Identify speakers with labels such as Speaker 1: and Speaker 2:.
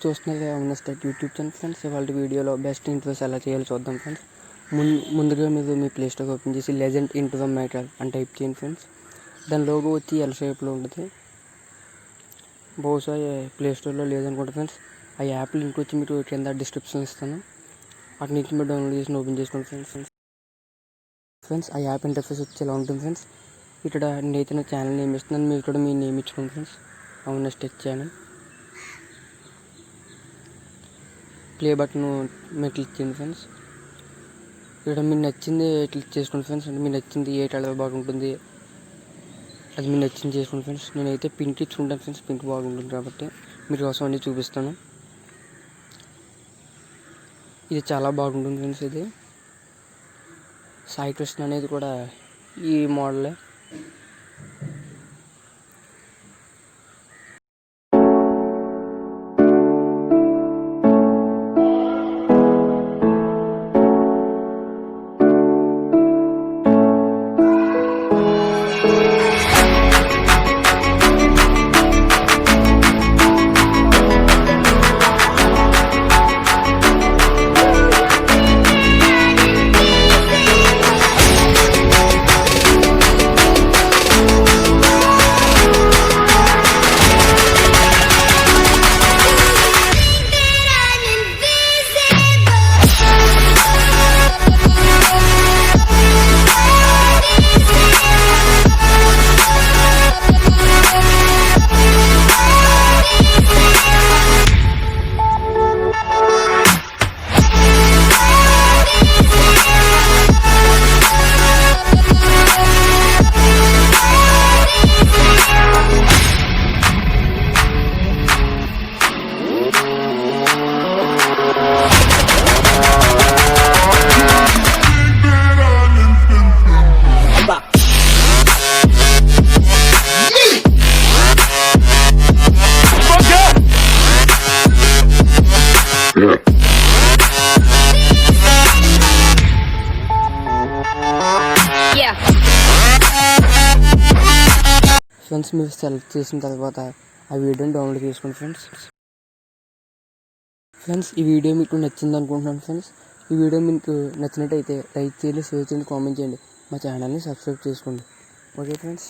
Speaker 1: చూస్తున్నారు Avinash YouTube channel friends. ఇవాళ వీడియోలో బెస్ట్ ఇంట్రోస్ ఎలా చేయాలో చూద్దాం ఫ్రెండ్స్. ముందుగా మీరు మీ ప్లే స్టోర్ ఓపెన్ చేసి లెజెండ్ ఇంట్రో మ్యాటర్ అని టైప్ చేయండి ఫ్రెండ్స్. దాని లోగో వచ్చి ఎల్ షేప్లో ఉంటుంది. బహుశా ప్లే స్టోర్లో లేదనుకుంటా ఫ్రెండ్స్. ఆ యాప్ లింక్ వచ్చి మీరు కింద డిస్క్రిప్షన్ ఇస్తాను. అటు నుంచి మీరు డౌన్లోడ్ చేసి ఓపెన్ చేసుకోండి ఫ్రెండ్స్. ఆ యాప్ ఇంటర్ఫేస్ వచ్చి ఇలా ఉంటుంది ఫ్రెండ్స్. ఇక్కడ నేనైతే నా ఛానల్ నేమ్ ఇస్తున్నాను, మీరు కూడా మీ నేమ్ ఇచ్చుకోండి friends. Avinash channel play button మీరు క్లిక్ చేయండి ఫ్రెండ్స్. ఇక్కడ మీకు నచ్చింది క్లిక్ చేసుకోండి ఫ్రెండ్స్. అంటే మీకు నచ్చింది ఏ కలర్ బాగుంటుంది అది మీకు నచ్చింది చేసుకోండి ఫ్రెండ్స్. నేనైతే పింక్ ఇచ్చుకుంటాను ఫ్రెండ్స్, పింక్ బాగుంటుంది కాబట్టి మీరు కోసం అన్నీ చూపిస్తాను. ఇది చాలా బాగుంటుంది ఫ్రెండ్స్. ఇది సాయి కృష్ణ అనేది కూడా ఈ మోడలే. ఫ్రెండ్స్ మీరు సెలెక్ట్ చేసిన తర్వాత ఆ వీడియోని డౌన్లోడ్ చేసుకోండి ఫ్రెండ్స్. ఈ వీడియో మీకు నచ్చింది అనుకుంటున్నాను ఫ్రెండ్స్. ఈ వీడియో మీకు నచ్చినట్టయితే లైక్ చేయండి, షేర్ చేయండి, కామెంట్ చేయండి. మా ఛానల్ని సబ్స్క్రైబ్ చేసుకోండి. Okay friends.